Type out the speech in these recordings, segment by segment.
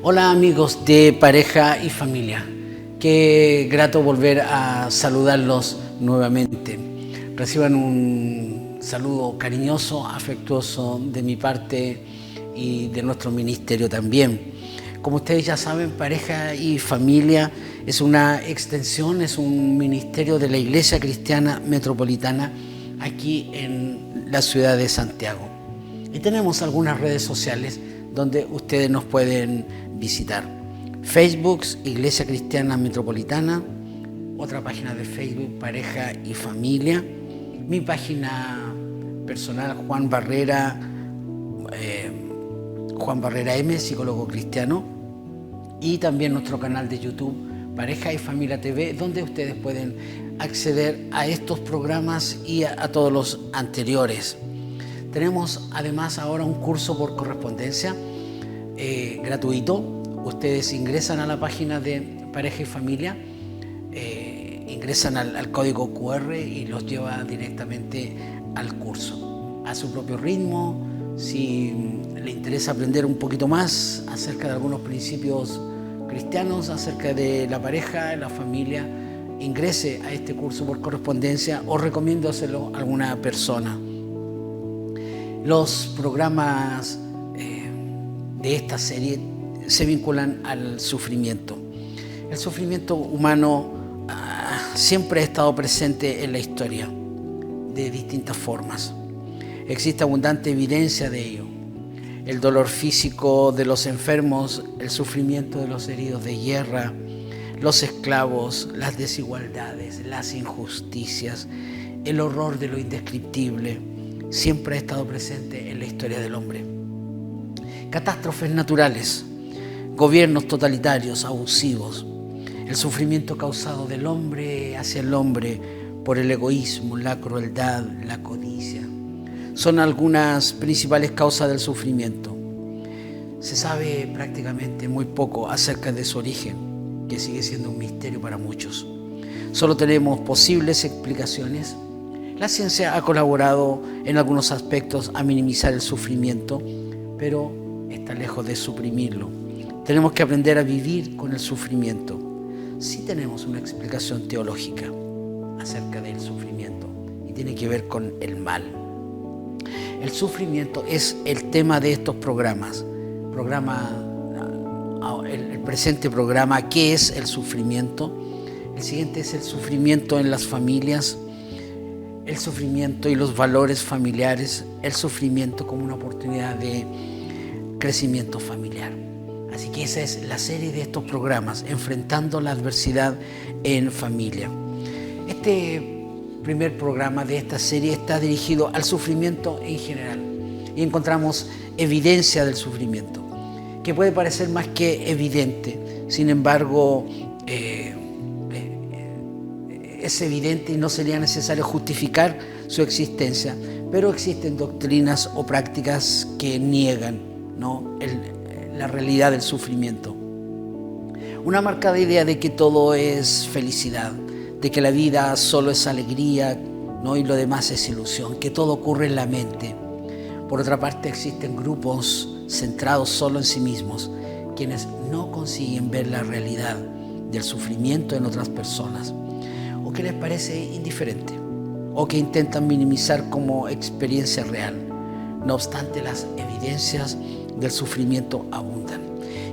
Hola amigos de Pareja y Familia, qué grato volver a saludarlos nuevamente. Reciban un saludo cariñoso, afectuoso de mi parte y de nuestro ministerio también. Como ustedes ya saben, Pareja y Familia es una extensión, es un ministerio de la Iglesia Cristiana Metropolitana aquí en la ciudad de Santiago. Y tenemos algunas redes sociales donde ustedes nos pueden visitar. Facebook, Iglesia Cristiana Metropolitana, otra página de Facebook, Pareja y Familia, mi página personal, Juan Barrera M, psicólogo cristiano, y también nuestro canal de YouTube, Pareja y Familia TV, donde ustedes pueden acceder a estos programas y a todos los anteriores. Tenemos además ahora un curso por correspondencia gratuito. Ustedes ingresan a la página de Pareja y Familia, ingresan al código QR y los lleva directamente al curso, a su propio ritmo. Si le interesa aprender un poquito más acerca de algunos principios cristianos, acerca de la pareja, la familia, ingrese a este curso por correspondencia o recomiendo hacerlo a alguna persona. Los programas de esta serie se vinculan al sufrimiento. El sufrimiento humano siempre ha estado presente en la historia de distintas formas. Existe abundante evidencia de ello. El dolor físico de los enfermos, el sufrimiento de los heridos de guerra, los esclavos, las desigualdades, las injusticias, el horror de lo indescriptible, siempre ha estado presente en la historia del hombre. Catástrofes naturales, gobiernos totalitarios, abusivos, el sufrimiento causado del hombre hacia el hombre por el egoísmo, la crueldad, la codicia, son algunas principales causas del sufrimiento. Se sabe prácticamente muy poco acerca de su origen, que sigue siendo un misterio para muchos. Solo tenemos posibles explicaciones. La ciencia ha colaborado en algunos aspectos a minimizar el sufrimiento, pero está lejos de suprimirlo. Tenemos que aprender a vivir con el sufrimiento. Sí tenemos una explicación teológica acerca del sufrimiento y tiene que ver con el mal. El sufrimiento es el tema de estos programas. El presente programa, ¿qué es el sufrimiento? El siguiente es el sufrimiento en las familias, el sufrimiento y los valores familiares, el sufrimiento como una oportunidad de crecimiento familiar. Así que esa es la serie de estos programas, enfrentando la adversidad en familia. Este primer programa de esta serie está dirigido al sufrimiento en general y encontramos evidencia del sufrimiento, que puede parecer más que evidente, sin embargo es evidente y no sería necesario justificar su existencia, pero existen doctrinas o prácticas que niegan, ¿no?, la realidad del sufrimiento. Una marcada idea de que todo es felicidad, de que la vida solo es alegría, ¿no?, y lo demás es ilusión, que todo ocurre en la mente. Por otra parte, existen grupos centrados solo en sí mismos, quienes no consiguen ver la realidad del sufrimiento en otras personas, o que les parece indiferente, o que intentan minimizar como experiencia real. No obstante, las evidencias del sufrimiento abundan.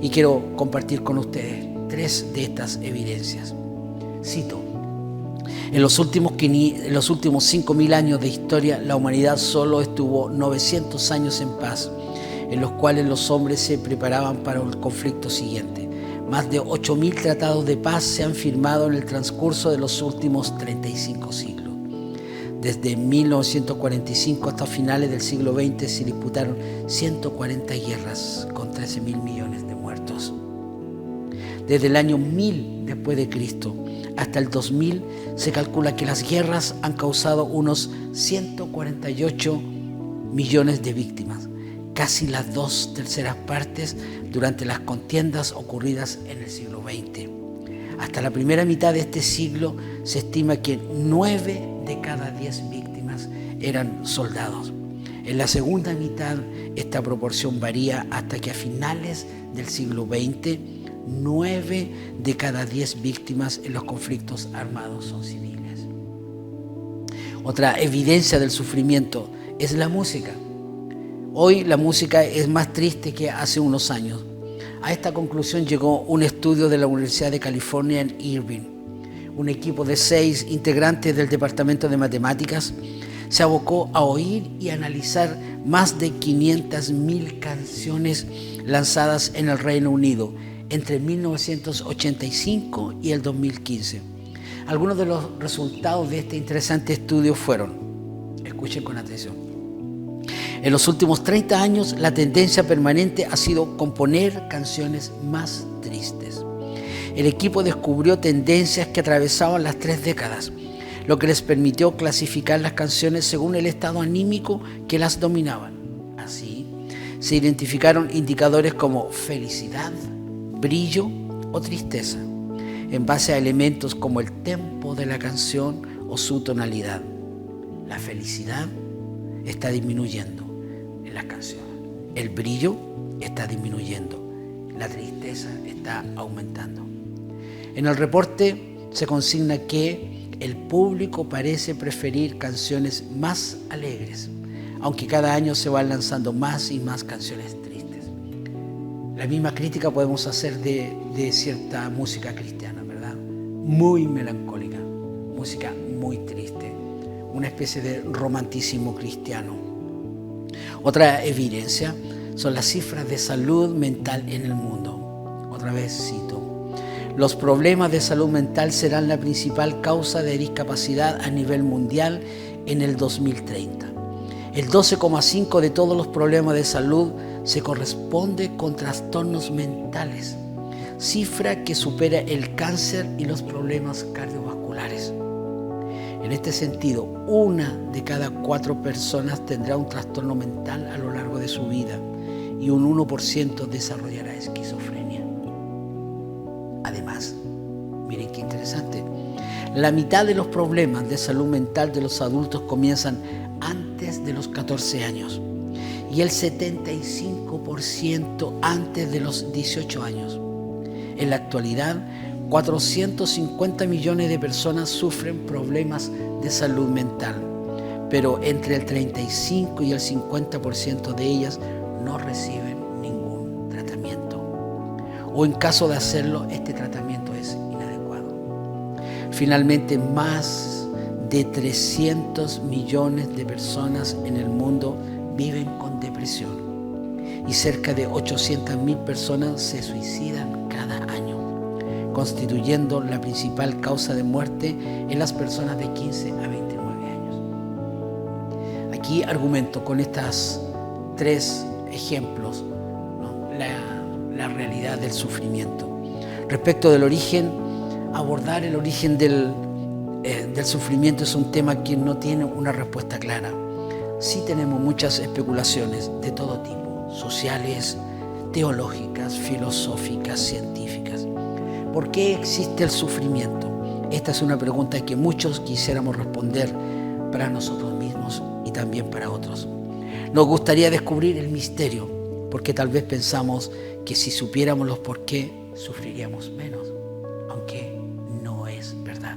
Y quiero compartir con ustedes 3 de estas evidencias. Cito: en los últimos 5.000 años de historia, la humanidad solo estuvo 900 años en paz, en los cuales los hombres se preparaban para el conflicto siguiente. Más de 8.000 tratados de paz se han firmado en el transcurso de los últimos 35 siglos. Desde 1945 hasta finales del siglo XX se disputaron 140 guerras con 13.000 millones de muertos. Desde el año 1000 después de Cristo hasta el 2000 se calcula que las guerras han causado unos 148 millones de víctimas, casi las 2/3 partes durante las contiendas ocurridas en el siglo XX. Hasta la primera mitad de este siglo se estima que 9 de cada 10 víctimas eran soldados. En la segunda mitad, esta proporción varía hasta que a finales del siglo XX, 9 de cada 10 víctimas en los conflictos armados son civiles. Otra evidencia del sufrimiento es la música. Hoy la música es más triste que hace unos años. A esta conclusión llegó un estudio de la Universidad de California en Irvine. Un equipo de 6 integrantes del Departamento de Matemáticas se abocó a oír y analizar más de 500.000 canciones lanzadas en el Reino Unido entre 1985 y el 2015. Algunos de los resultados de este interesante estudio fueron, escuchen con atención, en los últimos 30 años la tendencia permanente ha sido componer canciones más tristes. El equipo descubrió tendencias que atravesaban las 3 décadas, lo que les permitió clasificar las canciones según el estado anímico que las dominaban. Así, se identificaron indicadores como felicidad, brillo o tristeza, en base a elementos como el tempo de la canción o su tonalidad. La felicidad está disminuyendo en las canciones, el brillo está disminuyendo, la tristeza está aumentando. En el reporte se consigna que el público parece preferir canciones más alegres, aunque cada año se van lanzando más y más canciones tristes. La misma crítica podemos hacer de cierta música cristiana, ¿verdad? Muy melancólica, música muy triste, una especie de romanticismo cristiano. Otra evidencia son las cifras de salud mental en el mundo. Otra vez cito. Los problemas de salud mental serán la principal causa de discapacidad a nivel mundial en el 2030. El 12,5% de todos los problemas de salud se corresponde con trastornos mentales, cifra que supera el cáncer y los problemas cardiovasculares. En este sentido, 1 de cada 4 personas tendrá un trastorno mental a lo largo de su vida y un 1% desarrollará esquizofrenia. Además, miren qué interesante, la mitad de los problemas de salud mental de los adultos comienzan antes de los 14 años y el 75% antes de los 18 años. En la actualidad, 450 millones de personas sufren problemas de salud mental, pero entre el 35 y el 50% de ellas no reciben ningún tratamiento. O en caso de hacerlo, este tratamiento es inadecuado. Finalmente, más de 300 millones de personas en el mundo viven con depresión y cerca de 800.000 personas se suicidan cada año, constituyendo la principal causa de muerte en las personas de 15 a 29 años. Aquí argumento con estos 3 ejemplos, ¿no? La realidad del sufrimiento. Respecto del origen, abordar el origen del sufrimiento es un tema que no tiene una respuesta clara. Sí tenemos muchas especulaciones de todo tipo, sociales, teológicas, filosóficas, científicas. ¿Por qué existe el sufrimiento? Esta es una pregunta que muchos quisiéramos responder para nosotros mismos y también para otros. Nos gustaría descubrir el misterio, porque tal vez pensamos que si supiéramos los por qué, sufriríamos menos, aunque no es verdad.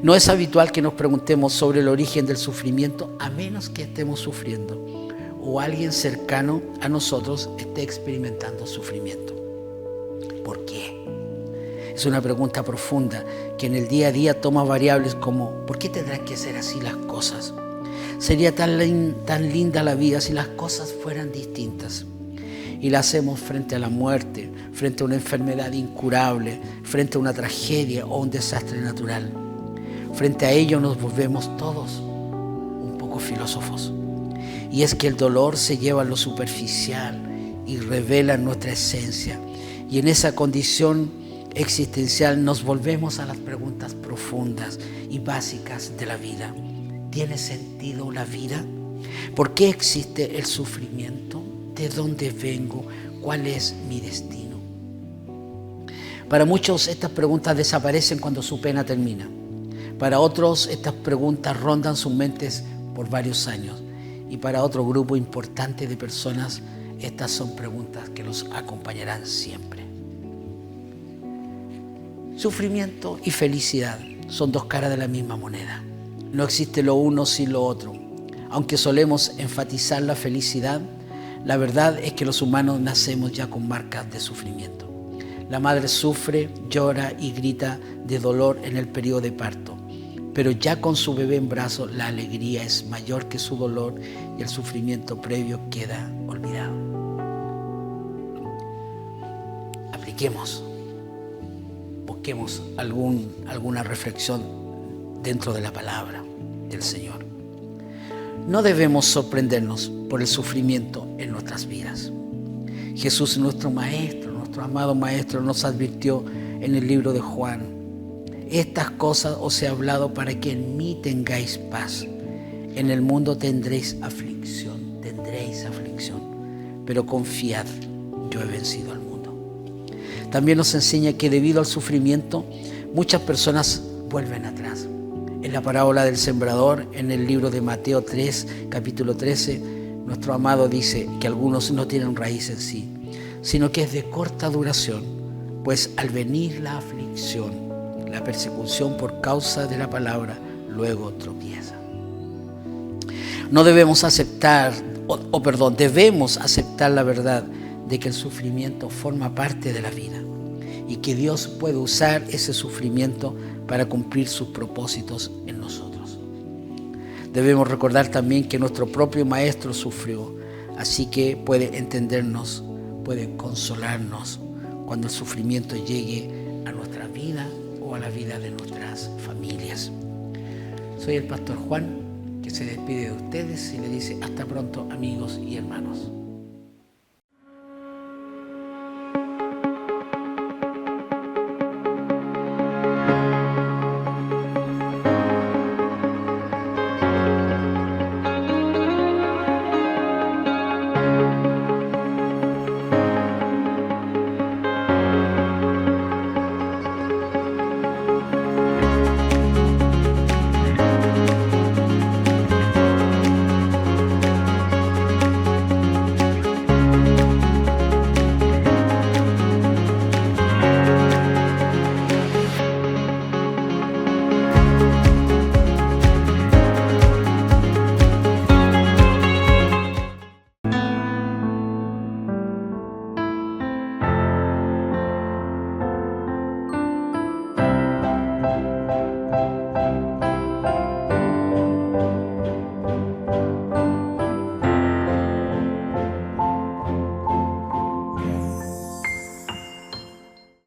No es habitual que nos preguntemos sobre el origen del sufrimiento a menos que estemos sufriendo o alguien cercano a nosotros esté experimentando sufrimiento. ¿Por qué? Es una pregunta profunda que en el día a día toma variables como ¿por qué tendrán que ser así las cosas? Sería tan linda la vida si las cosas fueran distintas. Y la hacemos frente a la muerte, frente a una enfermedad incurable, frente a una tragedia o un desastre natural. Frente a ello nos volvemos todos un poco filósofos. Y es que el dolor se lleva a lo superficial y revela nuestra esencia. Y en esa condición existencial nos volvemos a las preguntas profundas y básicas de la vida. ¿Tiene sentido la vida? ¿Por qué existe el sufrimiento? ¿De dónde vengo? ¿Cuál es mi destino? Para muchos estas preguntas desaparecen cuando su pena termina. Para otros estas preguntas rondan sus mentes por varios años Y para otro grupo importante de personas, estas son preguntas que los acompañarán siempre. Sufrimiento y felicidad son dos caras de la misma moneda. No existe lo uno sin lo otro. Aunque solemos enfatizar la felicidad, la verdad es que los humanos nacemos ya con marcas de sufrimiento. La madre sufre, llora y grita de dolor en el periodo de parto, pero ya con su bebé en brazos la alegría es mayor que su dolor y el sufrimiento previo queda olvidado. Apliquemos, busquemos alguna reflexión dentro de la palabra del Señor. No debemos sorprendernos por el sufrimiento en nuestras vidas. Jesús, nuestro Maestro, nuestro amado Maestro, nos advirtió en el libro de Juan: estas cosas os he hablado para que en mí tengáis paz. En el mundo tendréis aflicción, pero confiad, yo he vencido al mundo. También nos enseña que debido al sufrimiento, muchas personas vuelven atrás. En la parábola del sembrador, en el libro de Mateo 3, capítulo 13, nuestro amado dice que algunos no tienen raíz en sí, sino que es de corta duración, pues al venir la aflicción, la persecución por causa de la palabra, luego tropieza. No debemos aceptar, debemos aceptar la verdad de que el sufrimiento forma parte de la vida y que Dios puede usar ese sufrimiento para cumplir sus propósitos en nosotros. Debemos recordar también que nuestro propio Maestro sufrió, así que puede entendernos, puede consolarnos cuando el sufrimiento llegue a nuestra vida o a la vida de nuestras familias. Soy el pastor Juan, que se despide de ustedes y le dice hasta pronto, amigos y hermanos.